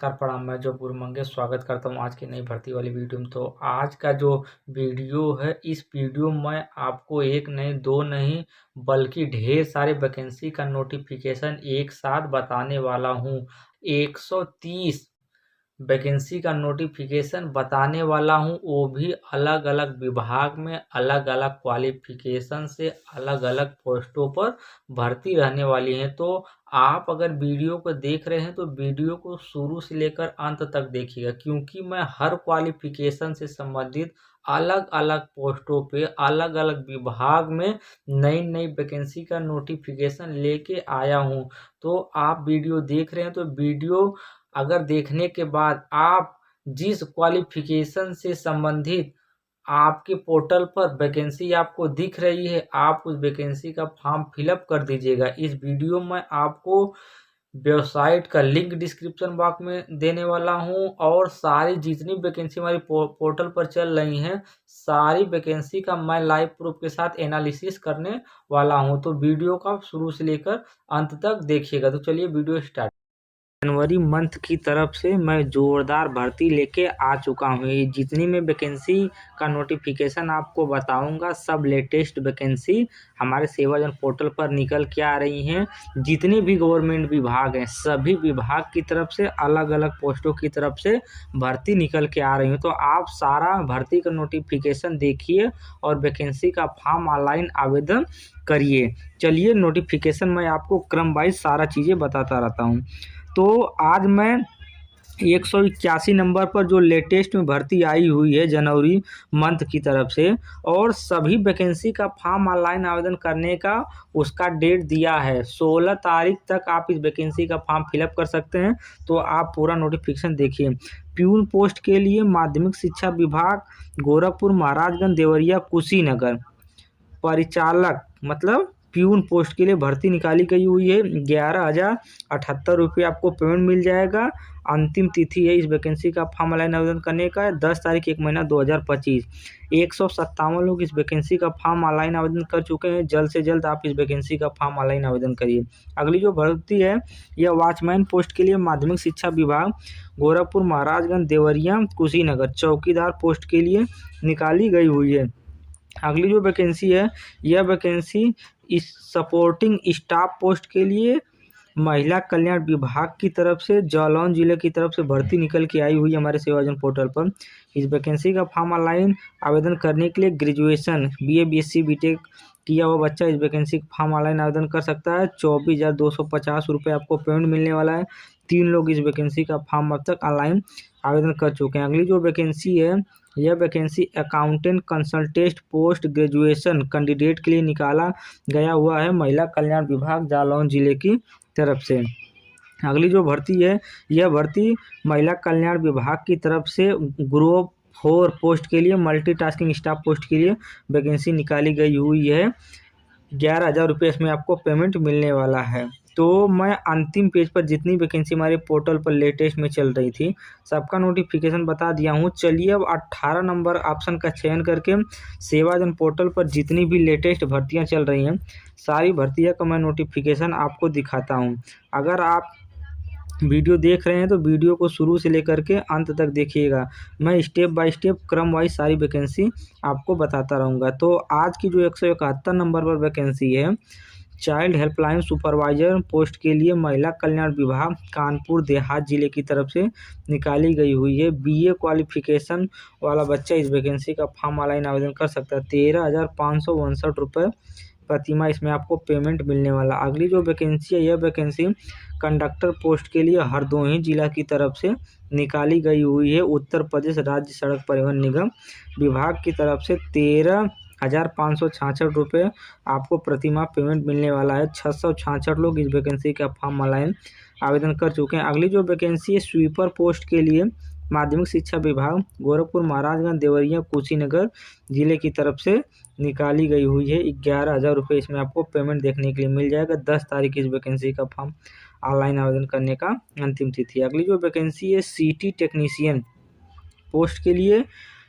नमस्कार प्रणाम। मैं जो गुरु स्वागत करता हूँ आज की नई भर्ती वाली वीडियो में। तो आज का जो वीडियो है, इस वीडियो में आपको एक नहीं दो नहीं बल्कि ढेर सारे वैकेंसी का नोटिफिकेशन एक साथ बताने वाला हूँ। 130 वैकेंसी का नोटिफिकेशन बताने वाला हूँ, वो भी अलग अलग विभाग में अलग अलग क्वालिफिकेशन से अलग अलग पोस्टों पर भर्ती रहने वाली है। तो आप अगर वीडियो को देख रहे हैं तो वीडियो को शुरू से लेकर अंत तक देखिएगा, क्योंकि मैं हर क्वालिफिकेशन से संबंधित अलग अलग पोस्टों पे अलग अलग विभाग में नई नई वैकेंसी का नोटिफिकेशन लेके आया हूँ। तो आप वीडियो देख रहे हैं तो वीडियो अगर देखने के बाद आप जिस क्वालिफिकेशन से संबंधित आपके पोर्टल पर वैकेंसी आपको दिख रही है, आप उस वैकेंसी का फॉर्म फिलअप कर दीजिएगा। इस वीडियो में आपको वेबसाइट का लिंक डिस्क्रिप्शन बॉक्स में देने वाला हूं, और सारी जितनी वैकेंसी हमारी पोर्टल पर चल रही हैं, सारी वैकेंसी का मैं लाइव प्रूफ के साथ एनालिसिस करने वाला हूं। तो वीडियो का शुरू से लेकर अंत तक देखिएगा। तो चलिए वीडियो स्टार्ट। जनवरी मंथ की तरफ से मैं जोरदार भर्ती लेके आ चुका हूँ। ये जितनी मैं वैकेंसी का नोटिफिकेशन आपको बताऊंगा, सब लेटेस्ट वैकेंसी हमारे सेवाजन पोर्टल पर निकल के आ रही हैं। जितने भी गवर्नमेंट विभाग हैं, सभी विभाग की तरफ से अलग अलग पोस्टों की तरफ से भर्ती निकल के आ रही हैं। तो आप सारा भर्ती का नोटिफिकेशन देखिए और वैकेंसी का फॉर्म ऑनलाइन आवेदन करिए। चलिए नोटिफिकेशन मैं आपको क्रम वाइज सारा चीज़ें बताता रहता हूँ। तो आज मैं 181 नंबर पर जो लेटेस्ट में भर्ती आई हुई है जनवरी मंथ की तरफ से, और सभी वैकेंसी का फॉर्म ऑनलाइन आवेदन करने का उसका डेट दिया है। 16 तारीख तक आप इस वैकेंसी का फॉर्म फिलअप कर सकते हैं। तो आप पूरा नोटिफिकेशन देखिए। प्यून पोस्ट के लिए माध्यमिक शिक्षा विभाग, गोरखपुर, महाराजगंज, देवरिया, कुशीनगर। परिचालक मतलब प्यून पोस्ट के लिए भर्ती निकाली गई हुई है। 11,078 रुपये आपको पेमेंट मिल जाएगा। अंतिम तिथि है इस वैकेंसी का फॉर्म ऑनलाइन आवेदन करने का 10 तारीख 1 महीना 2025। 157 लोग इस वैकेंसी का फॉर्म ऑनलाइन आवेदन कर चुके हैं। जल्द से जल्द आप इस वैकेंसी का फॉर्म ऑनलाइन आवेदन करिए। अगली जो भर्ती है यह वॉचमैन पोस्ट के लिए माध्यमिक शिक्षा विभाग, गोरखपुर, महाराजगंज, देवरिया, कुशीनगर। चौकीदार पोस्ट के लिए निकाली गई हुई है। अगली जो वैकेंसी है यह वैकेंसी इस सपोर्टिंग स्टाफ पोस्ट के लिए महिला कल्याण विभाग की तरफ से जालौन जिले की तरफ से भर्ती निकल के आई हुई है हमारे सेवाजन पोर्टल पर। इस वैकेंसी का फॉर्म ऑनलाइन आवेदन करने के लिए ग्रेजुएशन BA BSc BTech किया हुआ बच्चा इस वैकेंसी का फॉर्म ऑनलाइन आवेदन कर सकता है। 24,250 रुपये आपको पेमेंट मिलने वाला है। 3 लोग इस वैकेंसी का फॉर्म अब तक ऑनलाइन आवेदन कर चुके हैं। अगली जो वैकेंसी है यह vacancy accountant consultant post graduation candidate के लिए निकाला गया हुआ है महिला कल्याण विभाग जालौन जिले की तरफ से। अगली जो भर्ती है यह भर्ती महिला कल्याण विभाग की तरफ से ग्रुप 4 पोस्ट के लिए मल्टीटास्किंग स्टाफ पोस्ट के लिए वैकेंसी निकाली गई हुई है। 11,000 रुपये इसमें आपको पेमेंट मिलने वाला है। तो मैं अंतिम पेज पर जितनी वैकेंसी हमारे पोर्टल पर लेटेस्ट में चल रही थी सबका नोटिफिकेशन बता दिया हूँ। चलिए अब 18 नंबर ऑप्शन का चयन करके सेवाजन पोर्टल पर जितनी भी लेटेस्ट भर्तियाँ चल रही हैं सारी भर्तियाँ का मैं नोटिफिकेशन आपको दिखाता हूँ। अगर आप वीडियो देख रहे हैं तो वीडियो को शुरू से लेकर के अंत तक देखिएगा। मैं स्टेप बाय स्टेप क्रम वाइज सारी वैकेंसी आपको बताता रहूँगा। तो आज की जो 171 नंबर पर वैकेंसी है चाइल्ड हेल्पलाइन सुपरवाइजर पोस्ट के लिए महिला कल्याण विभाग कानपुर देहात जिले की तरफ से निकाली गई हुई है। BA क्वालिफिकेशन वाला बच्चा इस वैकेंसी का फॉर्म ऑनलाइन आवेदन कर सकता है। 13,559 रुपये प्रतिमाह इसमें आपको पेमेंट मिलने वाला। अगली जो वैकेंसी है यह वैकेंसी कंडक्टर पोस्ट के लिए हरदोई जिला की तरफ से निकाली गई हुई है। उत्तर प्रदेश राज्य सड़क परिवहन निगम विभाग की तरफ से 13,566 रुपये आपको प्रतिमाह पेमेंट मिलने वाला है। 666 लोग इस वैकेंसी का फॉर्म ऑनलाइन आवेदन कर चुके हैं। अगली जो वैकेंसी है स्वीपर पोस्ट के लिए माध्यमिक शिक्षा विभाग, गोरखपुर, महाराजगंज, देवरिया, कुशीनगर जिले की तरफ से निकाली गई हुई है। 11,000 रुपये इसमें आपको पेमेंट देखने के लिए मिल जाएगा। 10 तारीख इस वैकेंसी का फॉर्म ऑनलाइन आवेदन करने का अंतिम तिथि। अगली जो वैकेंसी है CT टेक्नीशियन पोस्ट के लिए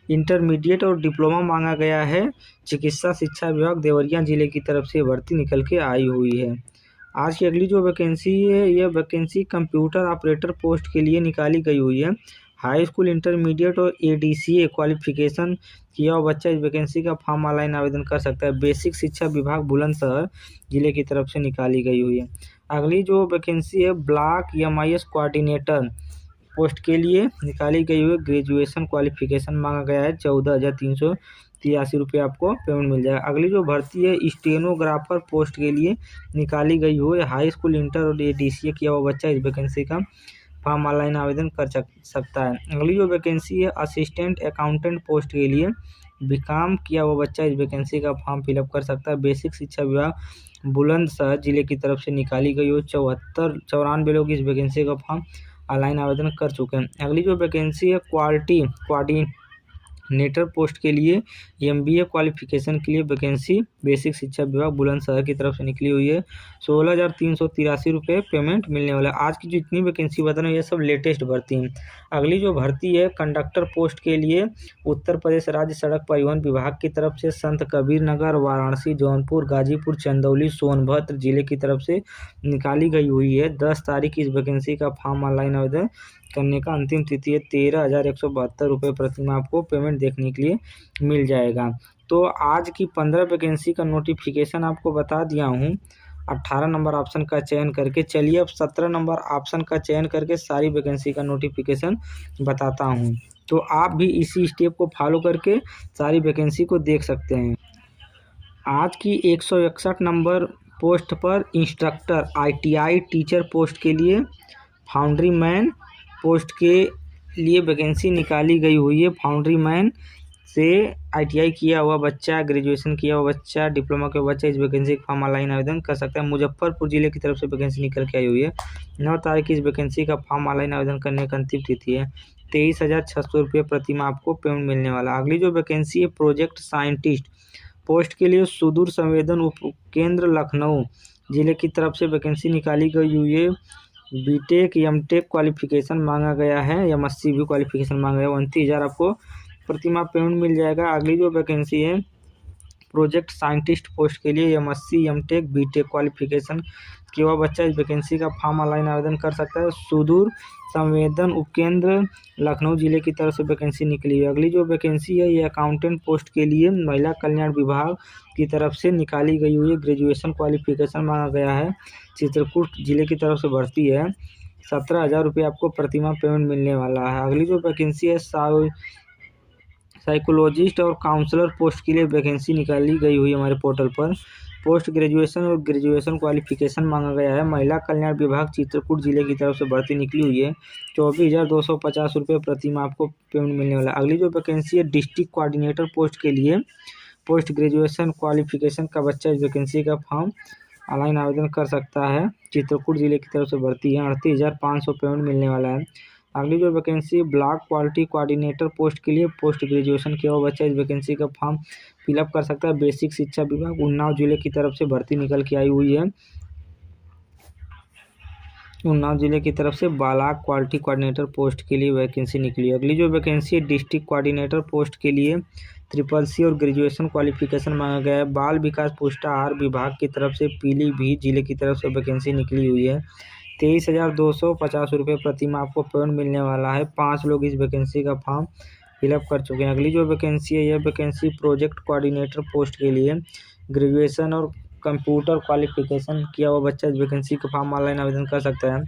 इंटरमीडिएट और डिप्लोमा मांगा गया है। चिकित्सा शिक्षा विभाग देवरिया जिले की तरफ से भर्ती निकल के आई हुई है। आज की अगली जो वैकेंसी है, यह वैकेंसी कंप्यूटर ऑपरेटर पोस्ट के लिए निकाली गई हुई है। हाई स्कूल, इंटरमीडिएट और एडीसीए क्वालिफिकेशन किया हुआ बच्चा इस वैकेंसी का फॉर्म ऑनलाइन आवेदन कर सकता है। बेसिक शिक्षा विभाग बुलंदशहर जिले की तरफ से निकाली गई हुई है। अगली जो वैकेंसी है, ब्लॉक एमआईएस कोऑर्डिनेटर पोस्ट के लिए निकाली गई हुई। ग्रेजुएशन क्वालिफिकेशन मांगा गया है। 14,383 रुपये आपको पेमेंट मिल जाएगा। अगली जो भर्ती है, स्टेनोग्राफर पोस्ट के लिए निकाली गई हुई। हाई स्कूल, इंटर और एडीसीए किया हुआ बच्चा इस वैकेंसी का फॉर्म ऑनलाइन आवेदन कर सकता है। अगली जो वैकेंसी है, असिस्टेंट अकाउंटेंट पोस्ट के लिए बीकॉम किया हुआ बच्चा इस वैकेंसी का फॉर्म फिलअप कर सकता है। बेसिक शिक्षा विभाग बुलंदशहर जिले की तरफ से निकाली गई हो। 94 लोग इस वैकेंसी का फॉर्म ऑनलाइन आवेदन कर चुके हैं। अगली जो वैकेंसी है, क्वालिटी कोऑर्डिनेटर पोस्ट के लिए एमबीए क्वालिफिकेशन के लिए वैकेंसी बेसिक शिक्षा विभाग बुलंदशहर की तरफ से निकली हुई है। 16,383 रुपये पेमेंट मिलने वाला है। आज की जो इतनी वैकेंसी बता रहे हैं, ये सब लेटेस्ट भर्ती हैं। अगली जो भर्ती है, कंडक्टर पोस्ट के लिए उत्तर प्रदेश राज्य सड़क परिवहन विभाग की तरफ से संत कबीर नगर, वाराणसी, जौनपुर, गाजीपुर, चंदौली, सोनभद्र जिले की तरफ से निकाली गई हुई है। 10 तारीख इस वैकेंसी का फॉर्म ऑनलाइन आवेदन करने का अंतिम तिथि है। 13,172 रुपये प्रतिमाह आपको पेमेंट देखने के लिए मिल जाएगा। तो आज की 15 वैकेंसी का नोटिफिकेशन आपको बता दिया हूँ। 18 नंबर ऑप्शन का चयन करके चलिए अब 17 नंबर ऑप्शन का चयन करके सारी वैकेंसी का नोटिफिकेशन बताता हूँ। तो आप भी इसी स्टेप को फॉलो करके सारी वैकेंसी को देख सकते हैं। आज की 161 नंबर पोस्ट पर इंस्ट्रक्टर आईटीआई टीचर पोस्ट के लिए, फाउंड्री मैन पोस्ट के लिए वैकेंसी निकाली गई हुई है। फाउंड्री मैन से आईटीआई किया हुआ बच्चा, ग्रेजुएशन किया हुआ बच्चा, डिप्लोमा के बच्चा इस वैकेंसी का फॉर्म ऑनलाइन आवेदन कर सकता है। मुजफ्फरपुर जिले की तरफ से वैकेंसी निकल के आई हुई है। 9 तारीख इस वैकेंसी का फॉर्म ऑनलाइन आवेदन करने का अंतिम तिथि है। 23,600 रुपये प्रतिमाह आपको पेमेंट मिलने वाला। अगली जो वैकेंसी है, प्रोजेक्ट साइंटिस्ट पोस्ट के लिए सुदूर संवेदन उपकेंद्र लखनऊ जिले की तरफ से वैकेंसी निकाली गई हुई है। बीटेक एमटेक क्वालिफिकेशन मांगा गया है, एमएससी भी क्वालिफिकेशन मांगा गया है। 29,000 आपको प्रतिमाह पेमेंट मिल जाएगा। अगली जो वैकेंसी है, प्रोजेक्ट साइंटिस्ट पोस्ट के लिए एमएससी एमटेक बीटेक क्वालिफिकेशन किया हुआ बच्चा इस वैकेंसी का फॉर्म ऑनलाइन आवेदन कर सकता है। सुदूर संवेदन उपकेंद्र लखनऊ जिले की तरफ से वैकेंसी निकली है। अगली जो वैकेंसी है, ये अकाउंटेंट पोस्ट के लिए महिला कल्याण विभाग की तरफ से निकाली गई हुई है। ग्रेजुएशन क्वालिफिकेशन मांगा गया है। चित्रकूट जिले की तरफ से भर्ती है। 17,000 रुपये आपको प्रतिमाह पेमेंट मिलने वाला है। अगली जो वैकेंसी है, साइकोलॉजिस्ट और काउंसलर पोस्ट के लिए वैकेंसी निकाली गई हुई है हमारे पोर्टल पर। पोस्ट ग्रेजुएशन और ग्रेजुएशन क्वालिफिकेशन मांगा गया है। महिला कल्याण विभाग चित्रकूट जिले की तरफ से भर्ती निकली हुई है। 24,250 रुपये प्रतिमाह आपको पेमेंट मिलने वाला है। अगली जो वैकेंसी है, डिस्ट्रिक्ट कोऑर्डिनेटर पोस्ट के लिए पोस्ट ग्रेजुएशन क्वालिफिकेशन का बच्चा इस वैकेंसी का फॉर्म ऑनलाइन आवेदन कर सकता है। चित्रकूट जिले की तरफ से भर्ती है। 38,500 पेमेंट मिलने वाला है। अगली जो vacancy block quality coordinator post के लिए पोस्ट ग्रेजुएशन किया हुआ बच्चा इस वैकेंसी का फॉर्म फिलअप कर सकता है। बेसिक शिक्षा विभाग उन्नाव जिले की तरफ से भर्ती निकल के आई हुई है। उन्नाव जिले की तरफ से ब्लॉक क्वालिटी कोऑर्डिनेटर पोस्ट के लिए वैकेंसी निकली है। अगली जो वैकेंसी है, डिस्ट्रिक्ट कोऑर्डिनेटर पोस्ट के लिए CCC और ग्रेजुएशन क्वालिफिकेशन मांगा गया है। बाल विकास पुष्टाहार विभाग की तरफ से पीलीभीत जिले की तरफ से वैकेंसी निकली हुई है। 23,250 रुपये प्रतिमाह आपको पेमेंट मिलने वाला है। 5 लोग इस वैकेंसी का फॉर्म फिलअप कर चुके हैं। अगली जो वैकेंसी है, यह वैकेंसी प्रोजेक्ट कोऑर्डिनेटर पोस्ट के लिए ग्रेजुएशन और कंप्यूटर क्वालिफिकेशन किया हुआ बच्चा इस वैकेंसी का फॉर्म ऑनलाइन आवेदन कर सकता है।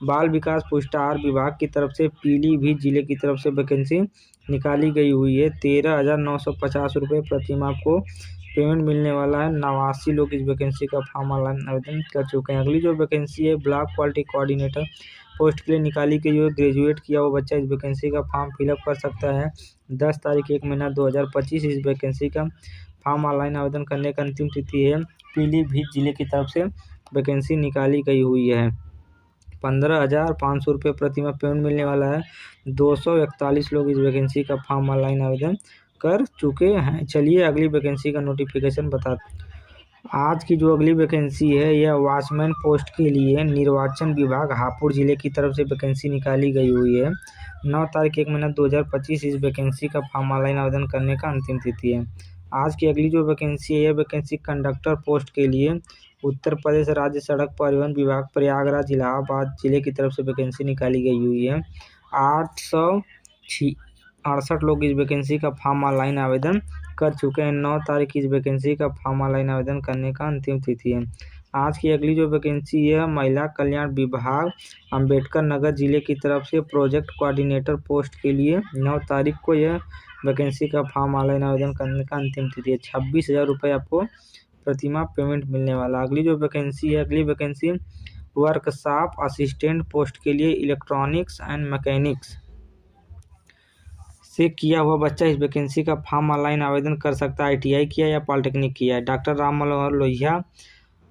बाल विकास पुष्टाहार विभाग की तरफ से पीलीभीत जिले की तरफ से वैकेंसी निकाली गई हुई है। 13,950 रुपये प्रतिमाह आपको पेमेंट मिलने वाला है। 89 लोग इस वैकेंसी का फॉर्म ऑनलाइन आवेदन कर चुके हैं। अगली जो वैकेंसी है, ब्लॉक क्वालिटी कोऑर्डिनेटर पोस्ट के लिए निकाली गई हुई। ग्रेजुएट किया हुआ बच्चा इस वैकेंसी का फॉर्म फिलअप कर सकता है। 10 तारीख 1 महीना 2025 इस वैकेंसी का फॉर्म ऑनलाइन आवेदन करने का अंतिम तिथि है। पीलीभीत जिले की तरफ से वैकेंसी निकाली गई हुई है। 15,500 रुपये प्रतिमाह पेमेंट मिलने वाला है। 241 लोग इस वैकेंसी का फॉर्म ऑनलाइन आवेदन कर चुके हैं। चलिए अगली वैकेंसी का नोटिफिकेशन बताते हैं। आज की जो अगली वैकेंसी है, यह वॉचमैन पोस्ट के लिए निर्वाचन विभाग हापुड़ जिले की तरफ से वैकेंसी निकाली गई हुई है। 9 तारीख 1 महीना 2025 इस वैकेंसी का फॉर्म ऑनलाइन आवेदन करने का अंतिम तिथि है। आज की अगली जो वैकेंसी है, यह वैकेंसी कंडक्टर पोस्ट के लिए उत्तर प्रदेश राज्य सड़क परिवहन विभाग प्रयागराज इलाहाबाद जिले की तरफ से वैकेंसी निकाली गई हुई है। 868 लोग इस वैकेंसी का फॉर्म ऑनलाइन आवेदन कर चुके हैं। 9 तारीख इस वैकेंसी का फॉर्म ऑनलाइन आवेदन करने का अंतिम तिथि है। आज की अगली जो वैकेंसी है महिला कल्याण विभाग अंबेडकर नगर जिले की तरफ से प्रोजेक्ट कोऑर्डिनेटर पोस्ट के लिए 9 तारीख को यह वैकेंसी का फॉर्म ऑनलाइन आवेदन करने का अंतिम तिथि है। 26,000 रुपये आपको प्रतिमाह पेमेंट मिलने वाला। अगली जो वैकेंसी है अगली वैकेंसी वर्कशॉप असिस्टेंट पोस्ट के लिए इलेक्ट्रॉनिक्स एंड मैकेनिक्स से किया हुआ बच्चा इस वैकेंसी का फॉर्म ऑनलाइन आवेदन कर सकता है। ITI किया या पॉलिटेक्निक किया है। डॉक्टर राम मनोहर लोहिया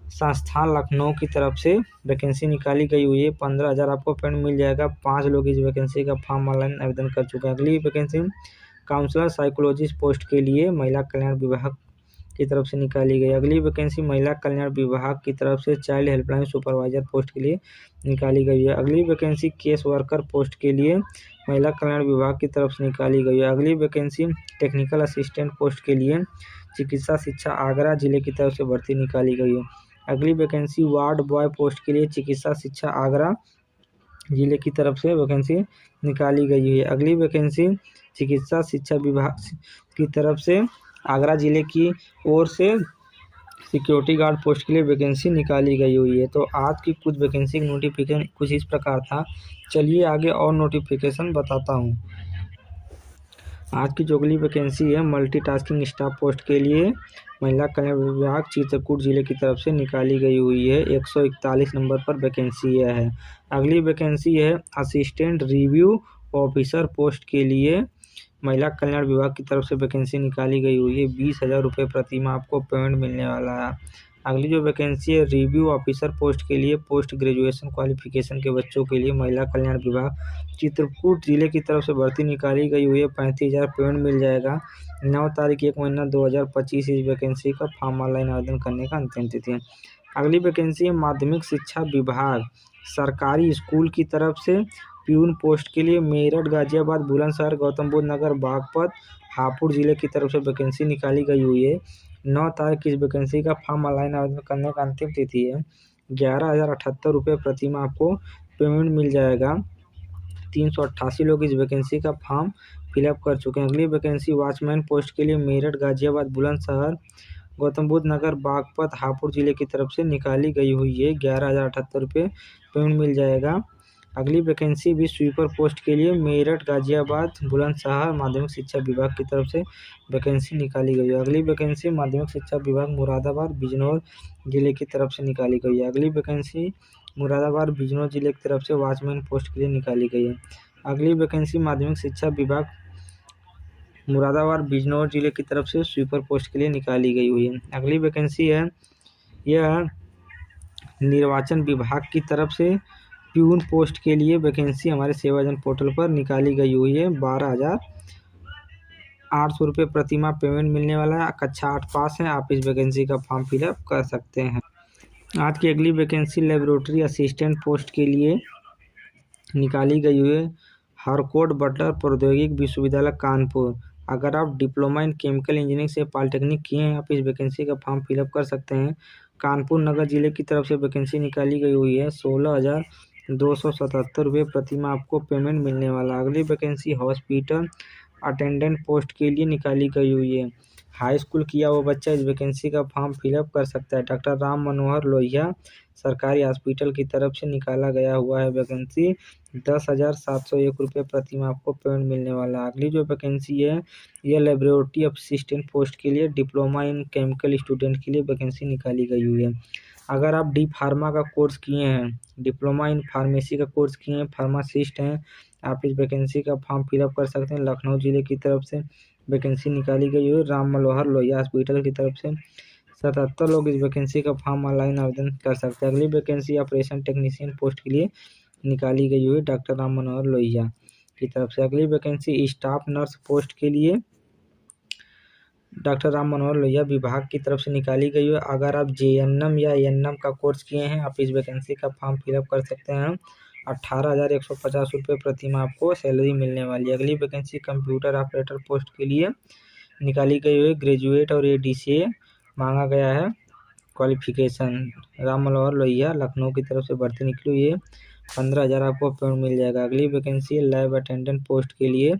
संस्थान लखनऊ की तरफ से वैकेंसी निकाली गई हुई है। 15,000 आपको पेमेंट मिल जाएगा। 5 लोग इस वैकेंसी का फॉर्म ऑनलाइन आवेदन कर चुके हैं। अगली वैकेंसी काउंसलर साइकोलॉजिस्ट पोस्ट के लिए महिला कल्याण विभाग की तरफ से निकाली गई। अगली वैकेंसी महिला कल्याण विभाग की तरफ से चाइल्ड हेल्पलाइन सुपरवाइजर पोस्ट के लिए निकाली गई है। अगली वैकेंसी केस वर्कर पोस्ट के लिए महिला कल्याण विभाग की तरफ से निकाली गई है। अगली वैकेंसी टेक्निकल असिस्टेंट पोस्ट के लिए चिकित्सा शिक्षा आगरा जिले की तरफ से भर्ती निकाली गई है। अगली वैकेंसी वार्ड बॉय पोस्ट के लिए चिकित्सा शिक्षा आगरा जिले की तरफ से वैकेंसी निकाली गई है। अगली वैकेंसी चिकित्सा शिक्षा विभाग की तरफ से आगरा जिले की ओर से सिक्योरिटी गार्ड पोस्ट के लिए वैकेंसी निकाली गई हुई है। तो आज की कुछ वैकेंसी नोटिफिकेशन कुछ इस प्रकार था। चलिए आगे और नोटिफिकेशन बताता हूँ। आज की जो अगली वैकेंसी है मल्टीटास्किंग स्टाफ पोस्ट के लिए महिला कल्याण विभाग चित्रकूट जिले की तरफ से निकाली गई हुई है। 141 नंबर पर वैकेंसी है। अगली वैकेंसी है असिस्टेंट रिव्यू ऑफिसर पोस्ट के लिए महिला कल्याण विभाग की तरफ से वैकेंसी निकाली गई हुई है। 20,000 रुपये प्रतिमाह आपको पेमेंट मिलने वाला है। अगली जो वैकेंसी है रिव्यू ऑफिसर पोस्ट के लिए पोस्ट ग्रेजुएशन क्वालिफिकेशन के बच्चों के लिए महिला कल्याण विभाग चित्रकूट जिले की तरफ से भर्ती निकाली गई हुई है। 35,000 पेमेंट मिल जाएगा। 9 तारीख 1 महीना 2025 इस वैकेंसी का फॉर्म ऑनलाइन आवेदन करने का अंतिम तिथि है। अगली वैकेंसी है माध्यमिक शिक्षा विभाग सरकारी स्कूल की तरफ से प्यून पोस्ट के लिए मेरठ गाजियाबाद बुलंदशहर गौतम बुद्ध नगर बागपत हापुड़ जिले की तरफ से वैकेंसी निकाली गई हुई है। 9 तारीख इस वैकेंसी का फॉर्म ऑनलाइन आवेदन करने का अंतिम तिथि है। 11,078 रुपये प्रतिमाह आपको पेमेंट मिल जाएगा। 388 लोग इस वैकेंसी का फॉर्म फिलअप कर चुके हैं। अगली वैकेंसी वॉचमैन पोस्ट के लिए मेरठ गाजियाबाद बुलंदशहर गौतम बुद्ध नगर बागपत हापुड़ जिले की तरफ से निकाली गई हुई है। 11,078 रुपये पेमेंट मिल जाएगा। अगली वैकेंसी भी स्वीपर पोस्ट के लिए मेरठ गाजियाबाद बुलंदशहर माध्यमिक शिक्षा विभाग की तरफ से वैकेंसी निकाली गई है। अगली वैकेंसी माध्यमिक शिक्षा विभाग मुरादाबाद बिजनौर जिले की तरफ से निकाली गई है। अगली वैकेंसी मुरादाबाद बिजनौर जिले की तरफ से वॉचमैन पोस्ट के लिए निकाली गई है। अगली वैकेंसी माध्यमिक शिक्षा विभाग मुरादाबाद बिजनौर जिले की तरफ से स्वीपर पोस्ट के लिए निकाली गई हुई है। अगली वैकेंसी है यह निर्वाचन विभाग की तरफ से प्यून पोस्ट के लिए वैकेंसी हमारे सेवाजन पोर्टल पर निकाली गई हुई है। 12,800 रुपये प्रतिमाह पेमेंट मिलने वाला है। कक्षा 8 पास है आप इस वैकेंसी का फॉर्म फिलअप कर सकते हैं। आज की अगली वैकेंसी लेबोरेटरी असिस्टेंट पोस्ट के लिए निकाली गई हुई है। हरकोट बटलर प्रौद्योगिक विश्वविद्यालय कानपुर। अगर आप डिप्लोमा इन केमिकल इंजीनियरिंग से पॉलिटेक्निक किए हैं आप इस वैकेंसी का फॉर्म फिलअप कर सकते हैं। कानपुर नगर जिले की तरफ से वैकेंसी निकाली गई हुई है। 16,277 रुपये प्रतिमाह आपको पेमेंट मिलने वाला। अगली वैकेंसी हॉस्पिटल अटेंडेंट पोस्ट के लिए निकाली गई हुई है। हाई स्कूल किया हुआ बच्चा इस वैकेंसी का फॉर्म फिलअप कर सकता है। डॉक्टर राम मनोहर लोहिया सरकारी हॉस्पिटल की तरफ से निकाला गया हुआ है वैकेंसी। 10,701 रुपये प्रतिमाह आपको पेमेंट मिलने वाला। अगली जो वैकेंसी है यह लेबोरेटरी असिस्टेंट पोस्ट के लिए डिप्लोमा इन केमिकल स्टूडेंट के लिए वैकेंसी निकाली गई हुई है। अगर आप डी फार्मा का कोर्स किए हैं डिप्लोमा इन फार्मेसी का कोर्स किए हैं फार्मासिस्ट हैं आप इस वैकेंसी का फॉर्म फिलअप कर सकते हैं। लखनऊ जिले की तरफ से वैकेंसी निकाली गई है। राम मनोहर लोहिया हॉस्पिटल की तरफ से 77 लोग इस वैकेंसी का फॉर्म ऑनलाइन आवेदन कर सकते हैं। अगली वैकेंसी ऑपरेशन टेक्नीशियन पोस्ट के लिए निकाली गई हुई डॉक्टर राम मनोहर लोहिया की तरफ से। अगली वैकेंसी स्टाफ नर्स पोस्ट के लिए डॉक्टर राम मनोहर लोहिया विभाग की तरफ से निकाली गई है। अगर आप JNM या ANM का कोर्स किए हैं आप इस वैकेंसी का फॉर्म फिलअप कर सकते हैं। 18,150 रुपये प्रतिमाह आपको सैलरी मिलने वाली है। अगली वैकेंसी कंप्यूटर ऑपरेटर पोस्ट के लिए निकाली गई हुई ग्रेजुएट और ADCA मांगा गया है। क्वालिफिकेशन राम मनोहर लोहिया लखनऊ की तरफ से भर्ती निकली हुई है। 15,000 आपको पेमेंट मिल जाएगा। अगली वैकेंसी है लैब अटेंडेंट पोस्ट के लिए,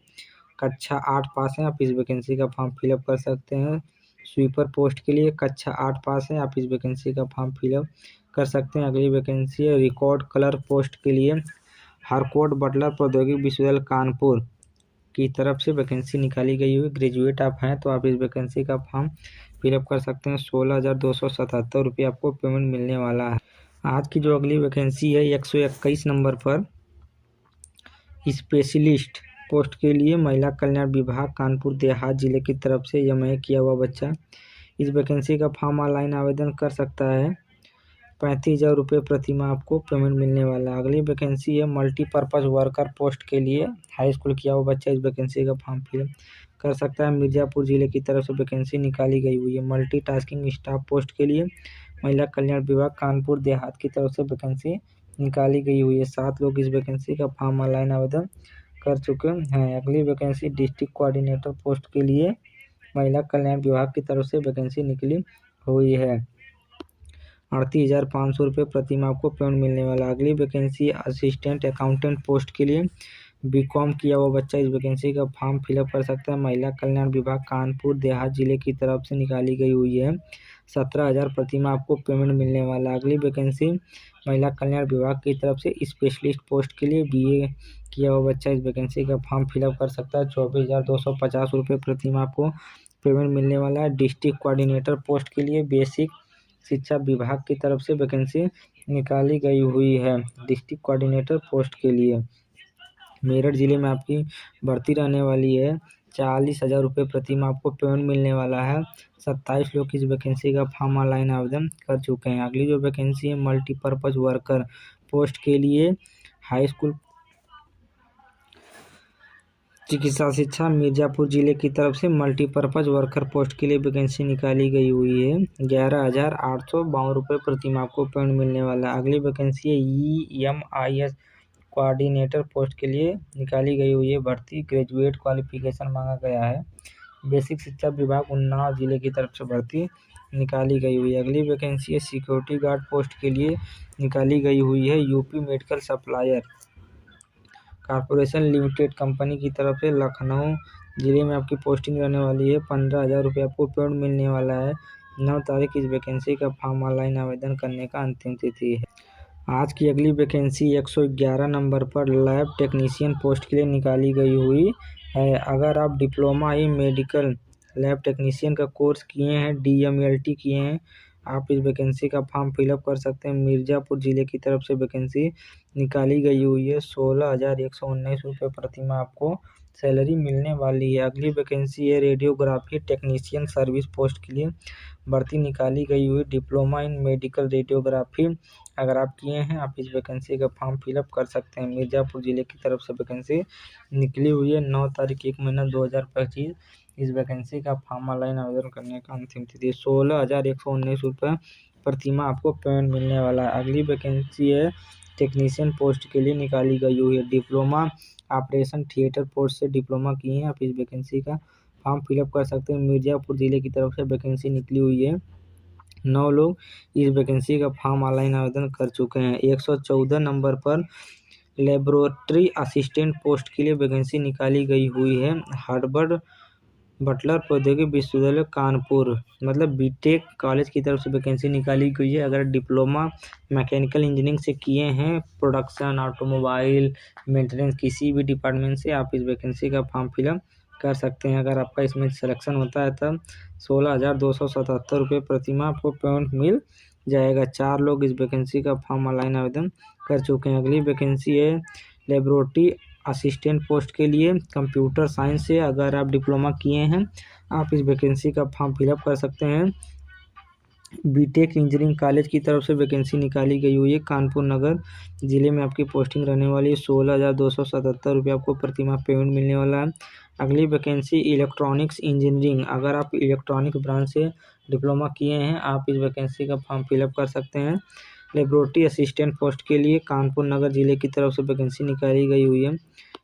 कक्षा 8 पास है, आप इस वैकेंसी का फॉर्म फिलअप कर सकते हैं। स्वीपर पोस्ट के लिए कक्षा 8 पास है, आप इस वैकेंसी का फॉर्म फिलअप कर सकते हैं। अगली वैकेंसी है रिकॉर्ड कलर पोस्ट के लिए, हरकोट बटलर प्रौद्योगिकी विश्वविद्यालय कानपुर की तरफ से वैकेंसी निकाली गई हुई। ग्रेजुएट आप हैं तो आप इस वैकेंसी का फॉर्म फिलअप कर सकते हैं। 16,277 रुपये आपको पेमेंट मिलने वाला है। आज की जो अगली वैकेंसी है 121 नंबर पर स्पेशलिस्ट पोस्ट के लिए, महिला कल्याण विभाग कानपुर देहात जिले की तरफ से एमए किया हुआ बच्चा इस वैकेंसी का फॉर्म ऑनलाइन आवेदन कर सकता है। 35,000 रुपये प्रति माह आपको पेमेंट मिलने वाला है। अगली वैकेंसी है मल्टीपर्पज़ वर्कर पोस्ट के लिए, हाई स्कूल किया हुआ बच्चा इस वैकेंसी का फॉर्म फिल कर सकता है। मिर्ज़ापुर जिले की तरफ से वैकेंसी निकाली गई हुई है। मल्टीटास्किंग स्टाफ पोस्ट के लिए, महिला कल्याण विभाग कानपुर देहात की तरफ से वैकेंसी निकाली गई हुई है। 7 लोग इस वैकेंसी का फॉर्म ऑनलाइन आवेदन कर चुके हैं। अगली वैकेंसी डिस्ट्रिक्ट कोऑर्डिनेटर पोस्ट के लिए, महिला कल्याण विभाग की तरफ से वैकेंसी निकली हुई है। 38,500 रुपये प्रति माह आपको पेमेंट मिलने वाला। अगली वैकेंसी असिस्टेंट अकाउंटेंट पोस्ट के लिए, बीकॉम किया हुआ बच्चा इस वैकेंसी का फॉर्म फिलअप कर सकता है। महिला कल्याण विभाग कानपुर देहात जिले की तरफ से निकाली गई हुई है। 17,000 प्रति माह आपको पेमेंट मिलने वाला। अगली वैकेंसी महिला कल्याण विभाग की तरफ से स्पेशलिस्ट पोस्ट के लिए, बीए किया हुआ बच्चा इस वैकेंसी का फॉर्म फिलअप कर सकता है। 24,250 रुपये प्रति माह आपको पेमेंट मिलने वाला है। डिस्ट्रिक्ट कोऑर्डिनेटर पोस्ट के लिए बेसिक शिक्षा विभाग की तरफ से वैकेंसी निकाली गई हुई है। डिस्ट्रिक्ट कोऑर्डिनेटर पोस्ट के लिए मेरठ जिले में आपकी भर्ती रहने वाली है। 40,000 रुपये प्रति माह आपको पेमेंट मिलने वाला है। 27 लोग इस वैकेंसी का फॉर्म ऑनलाइन आवेदन कर चुके हैं। अगली जो वैकेंसी है मल्टीपर्पज़ वर्कर पोस्ट के लिए, हाई स्कूल चिकित्सा शिक्षा मिर्ज़ापुर जिले की तरफ से मल्टीपर्पज़ वर्कर पोस्ट के लिए वैकेंसी निकाली गई हुई है। 11,852 रुपये प्रति माह आपको पेमेंट मिलने वाला है। अगली वैकेंसी है EMIS कोऑर्डिनेटर पोस्ट के लिए निकाली गई हुई है भर्ती। ग्रेजुएट क्वालिफिकेशन मांगा गया है। बेसिक शिक्षा विभाग उन्नाव जिले की तरफ से भर्ती निकाली गई हुई है। अगली वैकेंसी है सिक्योरिटी गार्ड पोस्ट के लिए निकाली गई हुई है। UP medical supplier corporation limited company की तरफ से लखनऊ जिले में आपकी पोस्टिंग रहने वाली है। 15,000 रुपये आपको पेमेंट मिलने वाला है। 9 तारीख इस वैकेंसी का फॉर्म ऑनलाइन आवेदन करने का अंतिम तिथि है। आज की अगली वैकेंसी 111 नंबर पर लैब टेक्नीशियन पोस्ट के लिए निकाली गई हुई है। अगर आप diploma in medical lab technician का कोर्स किए हैं, DMLT किए हैं, आप इस वैकेंसी का फॉर्म फिलअप कर सकते हैं। मिर्ज़ापुर जिले की तरफ से वैकेंसी निकाली गई हुई है। 16,119 रुपये प्रति माह आपको सैलरी मिलने वाली है। अगली वैकेंसी है रेडियोग्राफी टेक्नीशियन सर्विस पोस्ट के लिए भर्ती निकाली गई हुई। डिप्लोमा इन मेडिकल रेडियोग्राफी अगर आप किए हैं, आप इस वैकेंसी का फॉर्म फिलअप कर सकते हैं। मिर्ज़ापुर जिले की तरफ से वैकेंसी निकली हुई है। 9 तारीख 1 महीना 2025 इस वैकेंसी का फॉर्म ऑनलाइन आवेदन करने का अंतिम तिथि। 16,119 रुपये प्रति माह आपको पेमेंट मिलने वाला है। अगली वैकेंसी है टेक्नीशियन पोस्ट के लिए निकाली गई हुई है। डिप्लोमा ऑपरेशन थिएटर पोस्ट से डिप्लोमा किए हैं, आप इस वैकेंसी का फॉर्म फिलअप कर सकते हैं। मिर्ज़ापुर जिले की तरफ से वैकेंसी निकली हुई है। 9 लोग इस वैकेंसी का फॉर्म ऑनलाइन आवेदन कर चुके हैं। 114 नंबर पर लेबोरेटरी असिस्टेंट पोस्ट के लिए वैकेंसी निकाली गई हुई है। हार्वर्ड बटलर प्रौद्योगिकी विश्वविद्यालय कानपुर मतलब बीटेक कॉलेज की तरफ से वैकेंसी निकाली गई है। अगर डिप्लोमा मैकेनिकल इंजीनियरिंग से किए हैं, प्रोडक्शन, ऑटोमोबाइल, मेंटेनेंस किसी भी डिपार्टमेंट से, आप इस वैकेंसी का फॉर्म फिलअप कर सकते हैं। अगर आपका इसमें सिलेक्शन होता है तब 16,277 रुपये प्रति माह आपको पेमेंट मिल जाएगा। 4 लोग इस वैकेंसी का फॉर्म ऑनलाइन आवेदन कर चुके हैं। अगली वैकेंसी है लेबोरेटरी असिस्टेंट पोस्ट के लिए कंप्यूटर साइंस से, अगर आप डिप्लोमा किए हैं, आप इस वैकेंसी का फॉर्म फिलअप कर सकते हैं। बीटेक इंजीनियरिंग कॉलेज की तरफ से वैकेंसी निकाली गई हुई है। कानपुर नगर जिले में आपकी पोस्टिंग रहने वाली है। 16,277 रुपये आपको प्रति माह पेमेंट मिलने वाला है। अगली वैकेंसी इलेक्ट्रॉनिक्स इंजीनियरिंग, अगर आप इलेक्ट्रॉनिक ब्रांच से डिप्लोमा किए हैं, आप इस वैकेंसी का फॉर्म फिलअप कर सकते हैं। लेबोरेटरी असिस्टेंट पोस्ट के लिए कानपुर नगर जिले की तरफ से वैकेंसी निकाली गई हुई है।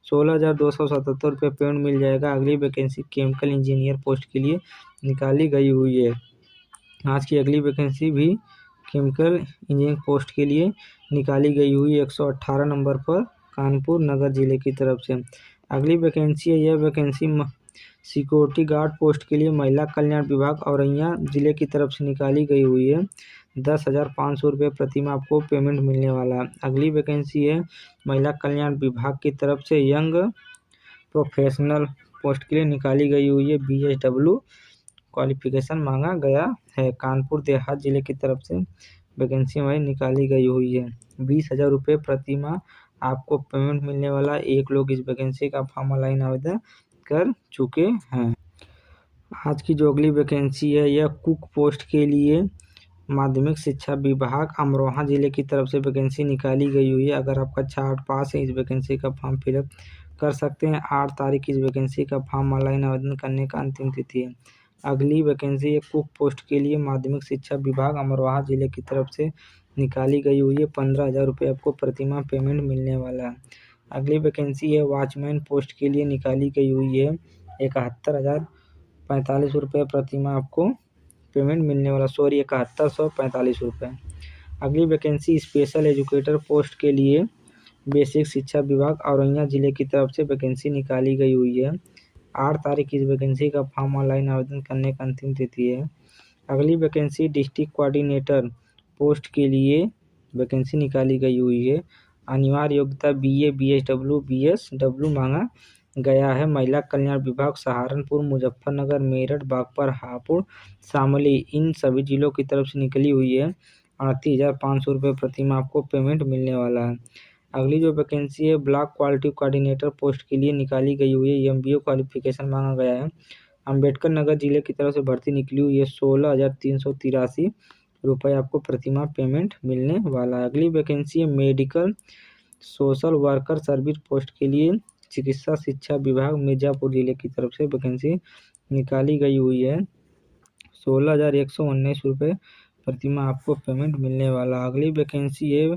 16,277 रुपये पेमेंट मिल जाएगा। अगली वैकेंसी केमिकल इंजीनियर पोस्ट के लिए निकाली गई हुई है। आज की अगली वैकेंसी भी केमिकल इंजीनियरिंग पोस्ट के लिए निकाली गई हुई 118 नंबर पर कानपुर नगर जिले की तरफ से। अगली वैकेंसी है, यह वैकेंसी सिक्योरिटी गार्ड पोस्ट के लिए महिला कल्याण विभाग औरैया जिले की तरफ से निकाली गई हुई है। 10,500 रुपये प्रतिमाह आपको पेमेंट मिलने वाला है। अगली वैकेंसी है महिला कल्याण विभाग की तरफ से यंग प्रोफेशनल पोस्ट के लिए निकाली गई हुई है। BSW क्वालिफिकेशन मांगा गया है। कानपुर देहात जिले की तरफ से वैकेंसी हमारी निकाली गई हुई है। 20,000 रुपये प्रतिमाह आपको पेमेंट मिलने वाला। 1 लोग इस वैकेंसी का फॉर्म ऑनलाइन आवेदन कर चुके हैं। आज की जो अगली वैकेंसी है, यह कुक पोस्ट के लिए माध्यमिक शिक्षा विभाग अमरोहा जिले की तरफ से वैकेंसी निकाली गई हुई है। अगर आपका चार्ट पास है, इस वैकेंसी का फॉर्म फिलअप कर सकते हैं। 8 तारीख इस वैकेंसी का फॉर्म ऑनलाइन आवेदन करने का अंतिम तिथि है। अगली वैकेंसी है कुक पोस्ट के लिए माध्यमिक शिक्षा विभाग अमरोहा जिले की तरफ से निकाली गई हुई है। 15,000 रुपये आपको प्रतिमाह पेमेंट मिलने वाला है। अगली वैकेंसी है वॉचमैन पोस्ट के लिए निकाली गई हुई है। 71,045 रुपये प्रतिमाह आपको पेमेंट मिलने वाला, 71,145 रुपये। अगली वैकेंसी स्पेशल एजुकेटर पोस्ट के लिए बेसिक शिक्षा विभाग औरैया जिले की तरफ से वैकेंसी निकाली गई हुई है। 8 तारीख इस वैकेंसी का फॉर्म ऑनलाइन आवेदन करने का अंतिम तिथि है। अगली वैकेंसी डिस्ट्रिक्ट कोऑर्डिनेटर पोस्ट के लिए वैकेंसी निकाली गई हुई है। अनिवार्य योग्यता BA BSW BSW मांगा गया है। महिला कल्याण विभाग सहारनपुर, मुजफ्फरनगर, मेरठ, बागपत, हापुड़, शामली इन सभी जिलों की तरफ से निकली हुई है। 38,500 रुपये प्रतिमाह आपको पेमेंट मिलने वाला है। अगली जो वैकेंसी है ब्लॉक क्वालिटी कोऑर्डिनेटर पोस्ट के लिए निकाली गई हुई है। MBA क्वालिफिकेशन मांगा गया है। अम्बेडकर नगर जिले की तरफ से भर्ती निकली हुई है। 16,383 रुपये आपको प्रतिमाह पेमेंट मिलने वाला है। अगली वैकेंसी है medical social worker service post के लिए चिकित्सा शिक्षा विभाग मिर्जापुर जिले की तरफ से वैकेंसी निकाली गई हुई है। 16,119 रुपये प्रतिमाह आपको पेमेंट मिलने वाला। अगली वैकेंसी है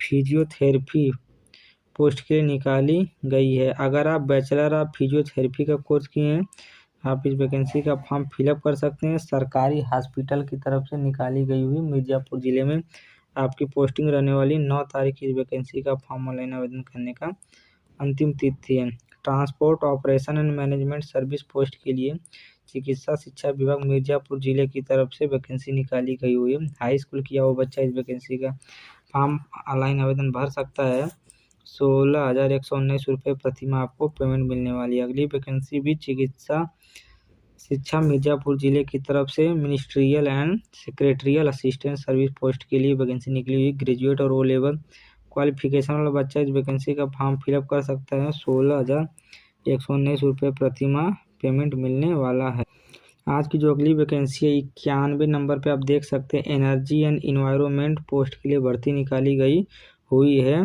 फिजियोथेरेपी पोस्ट के लिए निकाली गई है। अगर आप बैचलर ऑफ फिजियोथेरेपी का कोर्स किए हैं, आप इस वैकेंसी का फॉर्म फिलअप कर सकते हैं। सरकारी हॉस्पिटल की तरफ से निकाली गई हुई मिर्जापुर जिले में आपकी पोस्टिंग रहने वाली। 9 तारीख इस वैकेंसी का फॉर्म ऑनलाइन आवेदन करने का अंतिम तिथि है। Transport operation and management service post के लिए चिकित्सा शिक्षा विभाग मिर्जापुर जिले की तरफ से वैकेंसी निकाली गई हुई है। हाई स्कूल किया हुआ बच्चा इस वैकेंसी का फॉर्म ऑनलाइन आवेदन भर सकता है। 16,119 रुपये प्रतिमाह आपको पेमेंट मिलने वाली है। अगली वैकेंसी भी चिकित्सा शिक्षा मिर्जापुर जिले की तरफ से ministerial and secretarial assistant service post के लिए वैकेंसी निकली हुई। ग्रेजुएट और O लेवल क्वालिफिकेशन वाला बच्चा इस वैकेंसी का फॉर्म फिलअप कर सकता है। 16,119 रुपये प्रतिमाह पेमेंट मिलने वाला है। आज की जो अगली वैकेंसी है 91 नंबर पे आप देख सकते हैं एनर्जी एंड इन्वायरमेंट पोस्ट के लिए भर्ती निकाली गई हुई है।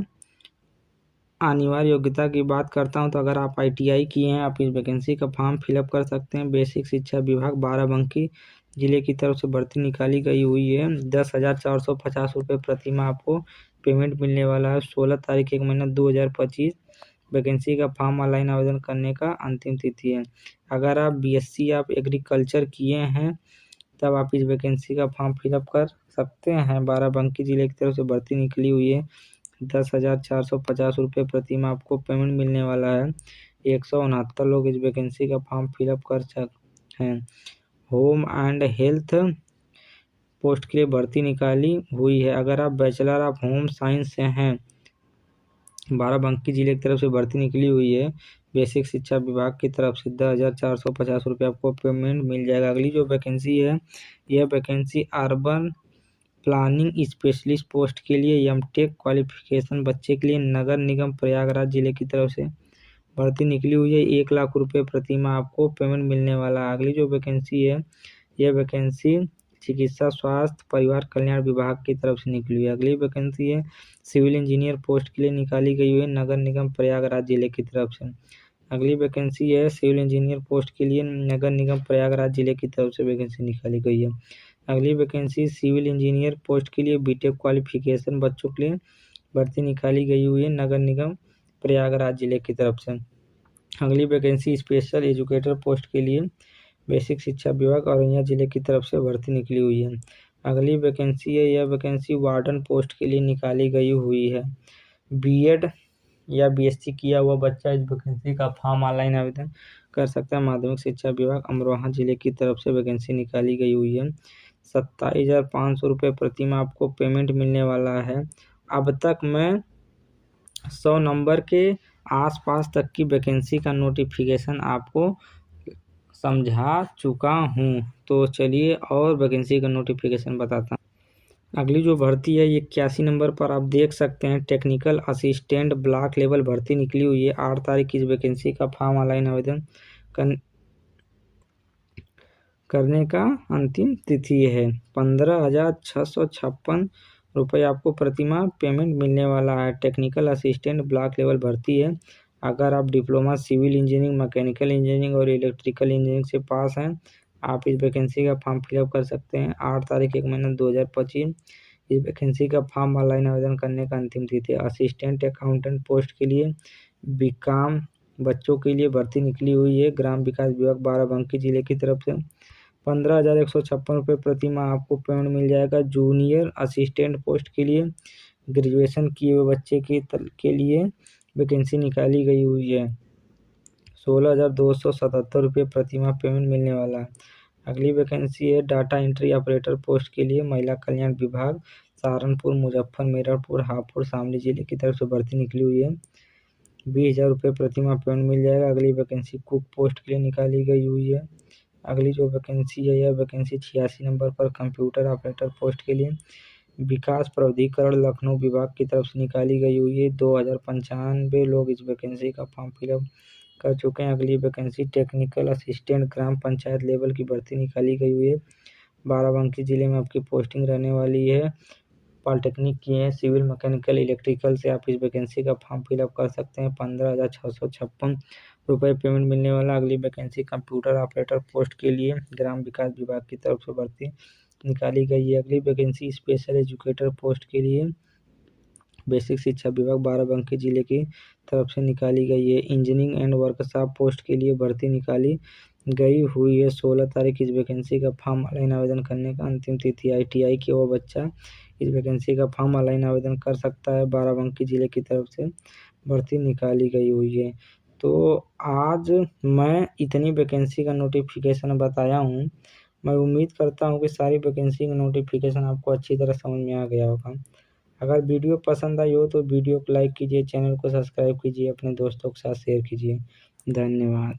अनिवार्य योग्यता की बात करता हूं तो अगर आप ITI किए हैं, आप इस वैकेंसी का फॉर्म फिलअप कर सकते हैं। बेसिक शिक्षा विभाग बाराबंकी जिले की तरफ से भर्ती निकाली गई हुई है। 10,450 रुपये प्रतिमाह आपको पेमेंट मिलने वाला है। 16 तारीख 1 महीना 2025 वैकेंसी का फॉर्म ऑनलाइन आवेदन करने का अंतिम तिथि है। अगर आप BSc आप एग्रीकल्चर किए हैं, तब आप इस वैकेंसी का फॉर्म फिलअप कर सकते हैं। बाराबंकी जिले की तरफ से भर्ती निकली हुई है। 10,450 रुपये प्रतिमाह आपको पेमेंट मिलने वाला है। 169 लोग इस वैकेंसी का फॉर्म फिलअप कर सकते हैं। होम एंड हेल्थ पोस्ट के लिए भर्ती निकाली हुई है। अगर आप बैचलर ऑफ होम साइंस से हैं, बाराबंकी जिले की तरफ से भर्ती निकली हुई है। बेसिक शिक्षा विभाग की तरफ से 10,450 रुपये आपको पेमेंट मिल जाएगा। अगली जो वैकेंसी है, यह vacancy urban planning specialist post के लिए MTech क्वालिफिकेशन बच्चे के लिए नगर निगम प्रयागराज जिले की तरफ से भर्ती निकली हुई है। 1 लाख रुपये प्रतिमाह आपको पेमेंट मिलने वाला है। अगली जो वैकेंसी है, यह वैकेंसी चिकित्सा स्वास्थ्य परिवार कल्याण विभाग की तरफ से निकली हुई है। अगली वैकेंसी है सिविल इंजीनियर पोस्ट के लिए निकाली गई हुई है नगर निगम प्रयागराज जिले की तरफ से। अगली वैकेंसी है सिविल इंजीनियर पोस्ट के लिए नगर निगम प्रयागराज जिले की तरफ से वैकेंसी निकाली गई है। अगली वैकेंसी सिविल इंजीनियर पोस्ट के लिए BTech क्वालिफिकेशन बच्चों के लिए भर्ती निकाली गई हुई है नगर निगम प्रयागराज जिले की तरफ से। अगली वैकेंसी स्पेशल एजुकेटर पोस्ट के लिए बेसिक शिक्षा विभाग औरैया जिले की तरफ से भर्ती निकली हुई है। अगली वैकेंसी है, यह वैकेंसी वार्डन पोस्ट के लिए निकाली गई हुई है। बीएड या बीएससी किया हुआ बच्चा इस वैकेंसी का फॉर्म ऑनलाइन आवेदन कर सकता है। माध्यमिक शिक्षा विभाग अमरोहा जिले की तरफ से वैकेंसी निकाली गई हुई है। 27,500 रुपये प्रति माह आपको पेमेंट मिलने वाला है। अब तक मैं 100 नंबर के आसपास तक की वैकेंसी का नोटिफिकेशन आपको समझा चुका हूँ। तो चलिए और वैकेंसी का नोटिफिकेशन बताता हूँ। अगली जो भर्ती है ये 81 नंबर पर आप देख सकते हैं, टेक्निकल असिस्टेंट ब्लॉक लेवल भर्ती निकली हुई है। 8 तारीख की इस वैकेंसी का फॉर्म ऑनलाइन आवेदन करने का अंतिम तिथि है। 15,656 रुपये आपको प्रतिमाह पेमेंट मिलने वाला है। टेक्निकल असिस्टेंट ब्लॉक लेवल भर्ती है। अगर आप diploma civil engineering, mechanical engineering और इलेक्ट्रिकल इंजीनियरिंग से पास हैं, आप इस वैकेंसी का फॉर्म फिलअप कर सकते हैं। 8 तारीख 1 महीना 2025 इस वैकेंसी का फॉर्म ऑनलाइन आवेदन करने का अंतिम तिथि है। असिस्टेंट अकाउंटेंट पोस्ट के लिए बीकॉम बच्चों के लिए भर्ती निकली हुई है। ग्राम विकास विभाग बाराबंकी जिले की तरफ से 15,156 रुपये प्रति माह आपको पेमेंट मिल जाएगा। जूनियर असिस्टेंट पोस्ट के लिए ग्रेजुएशन किए हुए बच्चे के लिए वैकेंसी निकाली गई हुई है। 16,277 रुपये प्रति माह पेमेंट मिलने वाला है। अगली वैकेंसी है डाटा एंट्री ऑपरेटर पोस्ट के लिए महिला कल्याण विभाग सहारनपुर, मुजफ्फर, मेरठपुर, हापुड़, शामली जिले की तरफ से भर्ती निकली हुई है। 20,000 रुपये प्रति माह पेमेंट मिल जाएगा। अगली वैकेंसी कुक पोस्ट के लिए निकाली गई हुई है। अगली जो वैकेंसी है यह वैकेंसी 86 नंबर पर कंप्यूटर ऑपरेटर पोस्ट के लिए विकास प्राधिकरण लखनऊ विभाग की तरफ से निकाली गई हुई है। 2,095 लोग इस वैकेंसी का फॉर्म फिलअप कर चुके हैं। अगली वैकेंसी टेक्निकल असिस्टेंट ग्राम पंचायत लेवल की भर्ती निकाली गई हुई है। बाराबंकी जिले में आपकी पोस्टिंग रहने वाली है। पॉलिटेक्निक किए हैं, सिविल, मैकेनिकल, इलेक्ट्रिकल से आप इस वैकेंसी का फॉर्म फिलअप कर सकते हैं। 15,656 रुपये पेमेंट मिलने वाला। अगली वैकेंसी कंप्यूटर ऑपरेटर पोस्ट के लिए ग्राम विकास विभाग की तरफ से भर्ती निकाली गई है। अगली वैकेंसी स्पेशल एजुकेटर पोस्ट के लिए बेसिक शिक्षा विभाग बाराबंकी जिले की तरफ से निकाली गई है। इंजीनियरिंग एंड वर्कशॉप पोस्ट के लिए भर्ती निकाली गई हुई है। 16 तारीख इस वैकेंसी का फॉर्म ऑनलाइन आवेदन करने का अंतिम तिथि। ITI किया हुआ बच्चा इस वैकेंसी का फॉर्म ऑनलाइन आवेदन कर सकता है। बाराबंकी जिले की तरफ से भर्ती निकाली गई हुई है। तो आज मैं इतनी वैकेंसी का नोटिफिकेशन बताया हूँ। मैं उम्मीद करता हूँ कि सारी वैकेंसी का नोटिफिकेशन आपको अच्छी तरह समझ में आ गया होगा। अगर वीडियो पसंद आई हो तो वीडियो को लाइक कीजिए, चैनल को सब्सक्राइब कीजिए, अपने दोस्तों के साथ शेयर कीजिए। धन्यवाद।